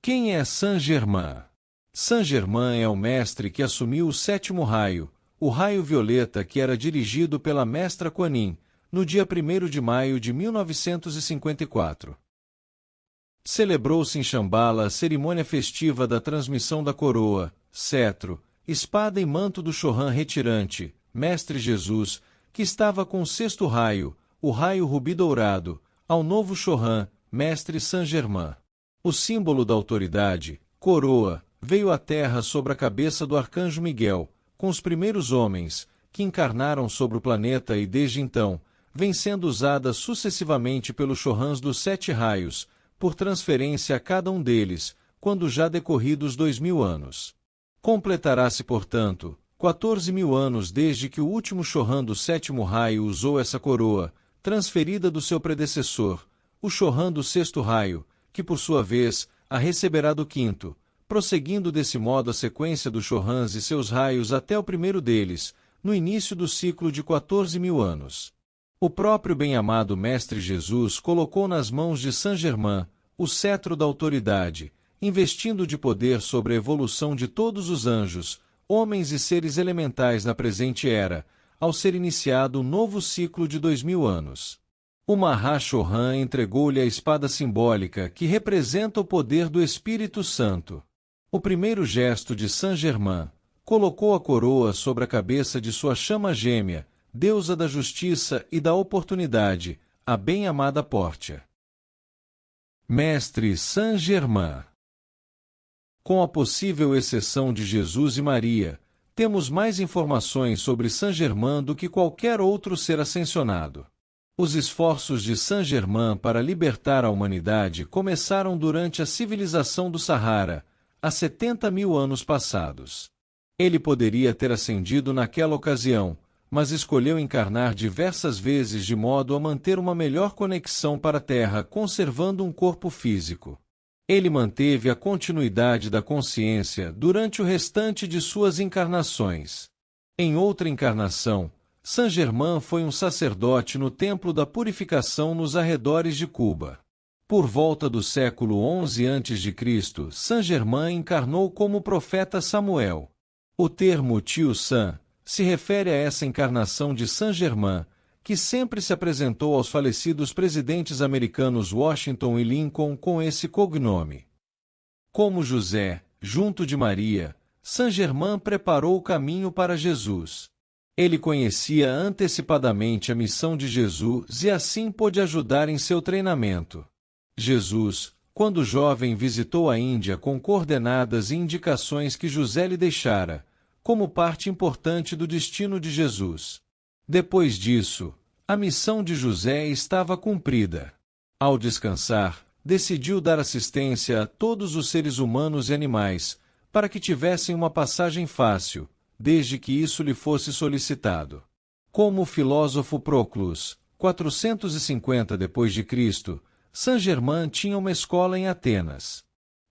Quem é Saint-Germain? Saint-Germain é o mestre que assumiu o sétimo raio, o raio violeta que era dirigido pela mestra Kuan Yin, no dia 1º de maio de 1954. Celebrou-se em Shambhala a cerimônia festiva da transmissão da coroa, cetro, espada e manto do Chöhan retirante, Mestre Jesus, que estava com o sexto raio, o raio rubi dourado, ao novo Chöhan, Mestre Saint-Germain. O símbolo da autoridade, coroa, veio à terra sobre a cabeça do arcanjo Miguel, com os primeiros homens, que encarnaram sobre o planeta e desde então, vem sendo usada sucessivamente pelos Chöhans dos 7 raios, por transferência a cada um deles, quando já decorridos 2000 anos. Completará-se, portanto, 14.000 anos desde que o último Chöhan do sétimo raio usou essa coroa, transferida do seu predecessor, o Chöhan do sexto raio, que por sua vez, a receberá do quinto, prosseguindo desse modo a sequência dos Chöhans e seus raios até o primeiro deles, no início do ciclo de 14.000 anos. O próprio bem-amado Mestre Jesus colocou nas mãos de Saint-Germain o cetro da autoridade, investindo de poder sobre a evolução de todos os anjos, homens e seres elementais na presente era, ao ser iniciado um novo ciclo de 2000 anos. O Mahá-Chöhan entregou-lhe a espada simbólica que representa o poder do Espírito Santo. O primeiro gesto de Saint-Germain colocou a coroa sobre a cabeça de sua chama gêmea, deusa da justiça e da oportunidade, a bem-amada Pórtia. Mestre Saint-Germain. Com a possível exceção de Jesus e Maria, temos mais informações sobre Saint-Germain do que qualquer outro ser ascensionado. Os esforços de Saint-Germain para libertar a humanidade começaram durante a civilização do Sahara, há 70.000 anos passados. Ele poderia ter ascendido naquela ocasião, mas escolheu encarnar diversas vezes de modo a manter uma melhor conexão para a Terra, conservando um corpo físico. Ele manteve a continuidade da consciência durante o restante de suas encarnações. Em outra encarnação, Saint-Germain foi um sacerdote no Templo da Purificação nos arredores de Cuba. Por volta do século XI a.C., Saint-Germain encarnou como profeta Samuel. O termo Tio San se refere a essa encarnação de Saint-Germain, que sempre se apresentou aos falecidos presidentes americanos Washington e Lincoln com esse cognome. Como José, junto de Maria, Saint-Germain preparou o caminho para Jesus. Ele conhecia antecipadamente a missão de Jesus e assim pôde ajudar em seu treinamento. Jesus, quando jovem, visitou a Índia com coordenadas e indicações que José lhe deixara, como parte importante do destino de Jesus. Depois disso, a missão de José estava cumprida. Ao descansar, decidiu dar assistência a todos os seres humanos e animais, para que tivessem uma passagem fácil, desde que isso lhe fosse solicitado. Como o filósofo Proclus, 450 d.C., Saint-Germain tinha uma escola em Atenas.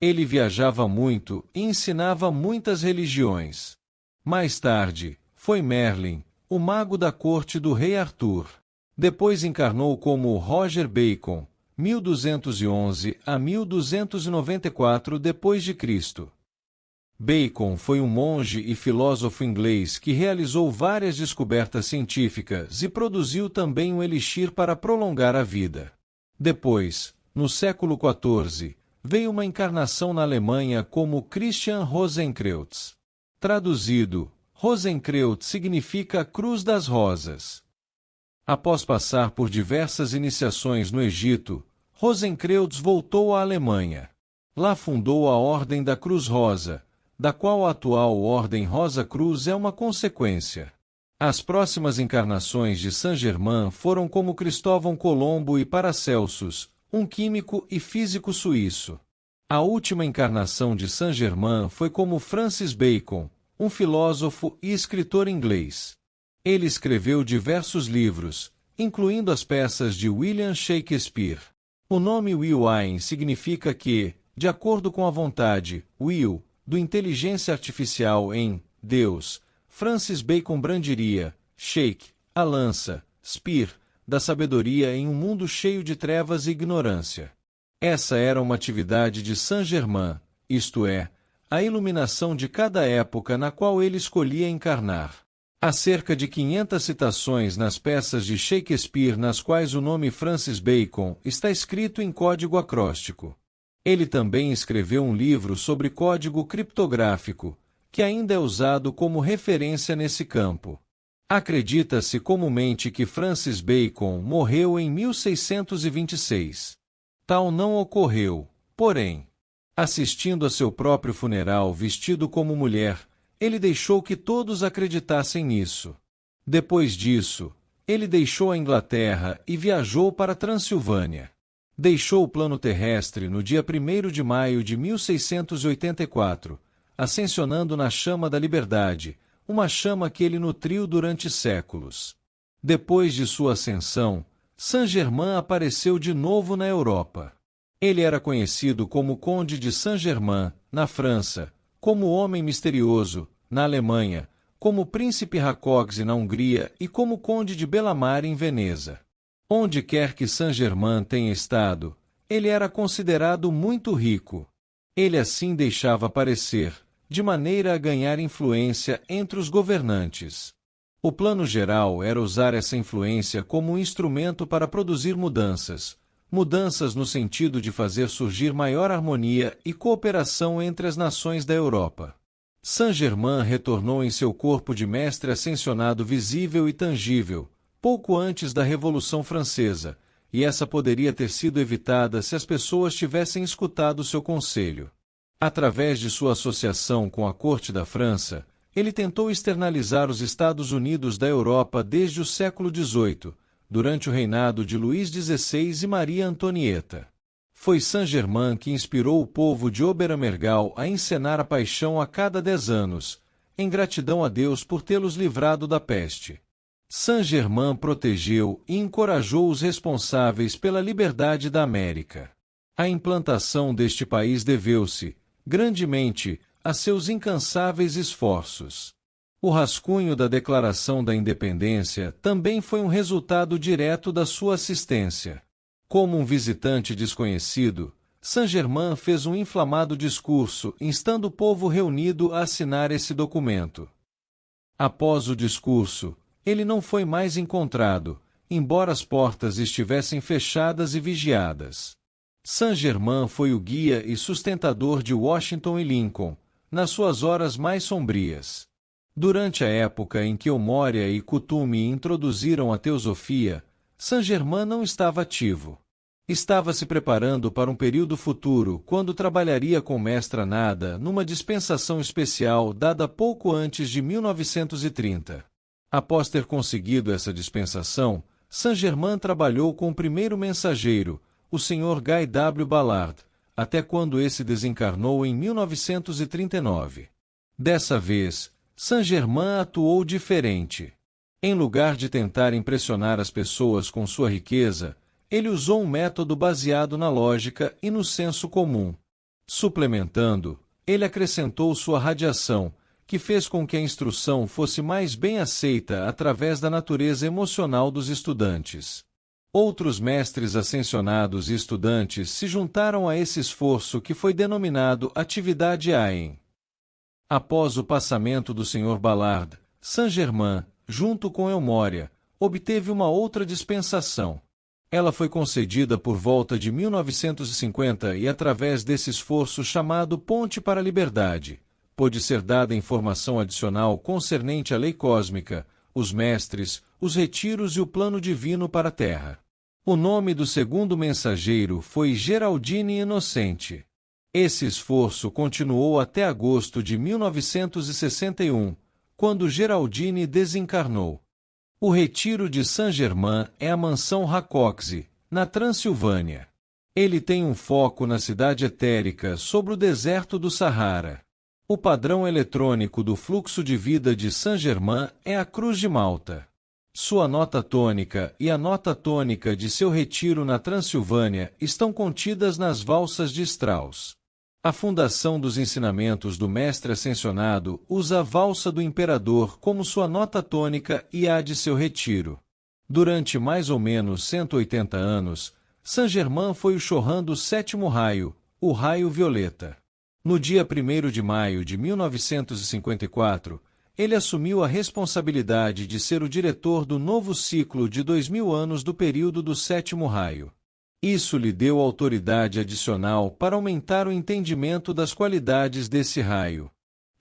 Ele viajava muito e ensinava muitas religiões. Mais tarde, foi Merlin, o mago da corte do rei Arthur. Depois encarnou como Roger Bacon, 1211 a 1294 d.C. Bacon foi um monge e filósofo inglês que realizou várias descobertas científicas e produziu também um elixir para prolongar a vida. Depois, no século XIV, veio uma encarnação na Alemanha como Christian Rosenkreutz. Traduzido, Rosenkreutz significa Cruz das Rosas. Após passar por diversas iniciações no Egito, Rosenkreutz voltou à Alemanha. Lá fundou a Ordem da Cruz Rosa, da qual a atual Ordem Rosa Cruz é uma consequência. As próximas encarnações de Saint-Germain foram como Cristóvão Colombo e Paracelsus, um químico e físico suíço. A última encarnação de Saint-Germain foi como Francis Bacon, um filósofo e escritor inglês. Ele escreveu diversos livros, incluindo as peças de William Shakespeare. O nome Will-Wine significa que, de acordo com a vontade, Will, do inteligência artificial em Deus, Francis Bacon brandiria, Shake, a lança, Spear, da sabedoria em um mundo cheio de trevas e ignorância. Essa era uma atividade de Saint-Germain, isto é, a iluminação de cada época na qual ele escolhia encarnar. Há cerca de 500 citações nas peças de Shakespeare nas quais o nome Francis Bacon está escrito em código acróstico. Ele também escreveu um livro sobre código criptográfico, que ainda é usado como referência nesse campo. Acredita-se comumente que Francis Bacon morreu em 1626. Tal não ocorreu, porém. Assistindo a seu próprio funeral vestido como mulher, ele deixou que todos acreditassem nisso. Depois disso, ele deixou a Inglaterra e viajou para a Transilvânia. Deixou o plano terrestre no dia 1º de maio de 1684, ascensionando na chama da liberdade, uma chama que ele nutriu durante séculos. Depois de sua ascensão, Saint-Germain apareceu de novo na Europa. Ele era conhecido como Conde de Saint-Germain, na França, como Homem Misterioso, na Alemanha, como Príncipe Rákóczi na Hungria e como Conde de Belamar em Veneza. Onde quer que Saint-Germain tenha estado, ele era considerado muito rico. Ele assim deixava parecer, de maneira a ganhar influência entre os governantes. O plano geral era usar essa influência como um instrumento para produzir mudanças no sentido de fazer surgir maior harmonia e cooperação entre as nações da Europa. Saint-Germain retornou em seu corpo de mestre ascensionado visível e tangível, pouco antes da Revolução Francesa, e essa poderia ter sido evitada se as pessoas tivessem escutado seu conselho. Através de sua associação com a corte da França, ele tentou externalizar os Estados Unidos da Europa desde o século XVIII, durante o reinado de Luís XVI e Maria Antonieta. Foi Saint-Germain que inspirou o povo de Oberammergau a encenar a paixão a cada 10 anos, em gratidão a Deus por tê-los livrado da peste. Saint-Germain protegeu e encorajou os responsáveis pela liberdade da América. A implantação deste país deveu-se, grandemente, a seus incansáveis esforços. O rascunho da Declaração da Independência também foi um resultado direto da sua assistência. Como um visitante desconhecido, Saint-Germain fez um inflamado discurso instando o povo reunido a assinar esse documento. Após o discurso, ele não foi mais encontrado, embora as portas estivessem fechadas e vigiadas. Saint-Germain foi o guia e sustentador de Washington e Lincoln, nas suas horas mais sombrias. Durante a época em que Moria e Kutumi introduziram a teosofia, Saint-Germain não estava ativo. Estava se preparando para um período futuro, quando trabalharia com Mestra Nada numa dispensação especial dada pouco antes de 1930. Após ter conseguido essa dispensação, Saint-Germain trabalhou com o primeiro mensageiro, o Sr. Guy W. Ballard, até quando esse desencarnou em 1939. Dessa vez, Saint-Germain atuou diferente. Em lugar de tentar impressionar as pessoas com sua riqueza, ele usou um método baseado na lógica e no senso comum. Suplementando, ele acrescentou sua radiação, que fez com que a instrução fosse mais bem aceita através da natureza emocional dos estudantes. Outros mestres ascensionados e estudantes se juntaram a esse esforço que foi denominado Atividade AEN. Após o passamento do Sr. Ballard, Saint-Germain, junto com Moria, obteve uma outra dispensação. Ela foi concedida por volta de 1950 e através desse esforço chamado Ponte para a Liberdade, pôde ser dada informação adicional concernente à lei cósmica, os mestres, os retiros e o plano divino para a Terra. O nome do segundo mensageiro foi Geraldine Inocente. Esse esforço continuou até agosto de 1961, quando Geraldine desencarnou. O retiro de Saint-Germain é a mansão Rákóczi, na Transilvânia. Ele tem um foco na cidade etérica sobre o deserto do Saara. O padrão eletrônico do fluxo de vida de Saint-Germain é a Cruz de Malta. Sua nota tônica e a nota tônica de seu retiro na Transilvânia estão contidas nas valsas de Strauss. A fundação dos ensinamentos do Mestre Ascensionado usa a valsa do Imperador como sua nota tônica e a de seu retiro. Durante mais ou menos 180 anos, Saint-Germain foi o Chohan do sétimo raio, o raio violeta. No dia 1º de maio de 1954, ele assumiu a responsabilidade de ser o diretor do novo ciclo de 2000 anos do período do sétimo raio. Isso lhe deu autoridade adicional para aumentar o entendimento das qualidades desse raio.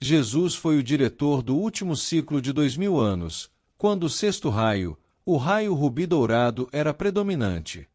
Jesus foi o diretor do último ciclo de 2000 anos, quando o sexto raio, o raio rubi dourado, era predominante.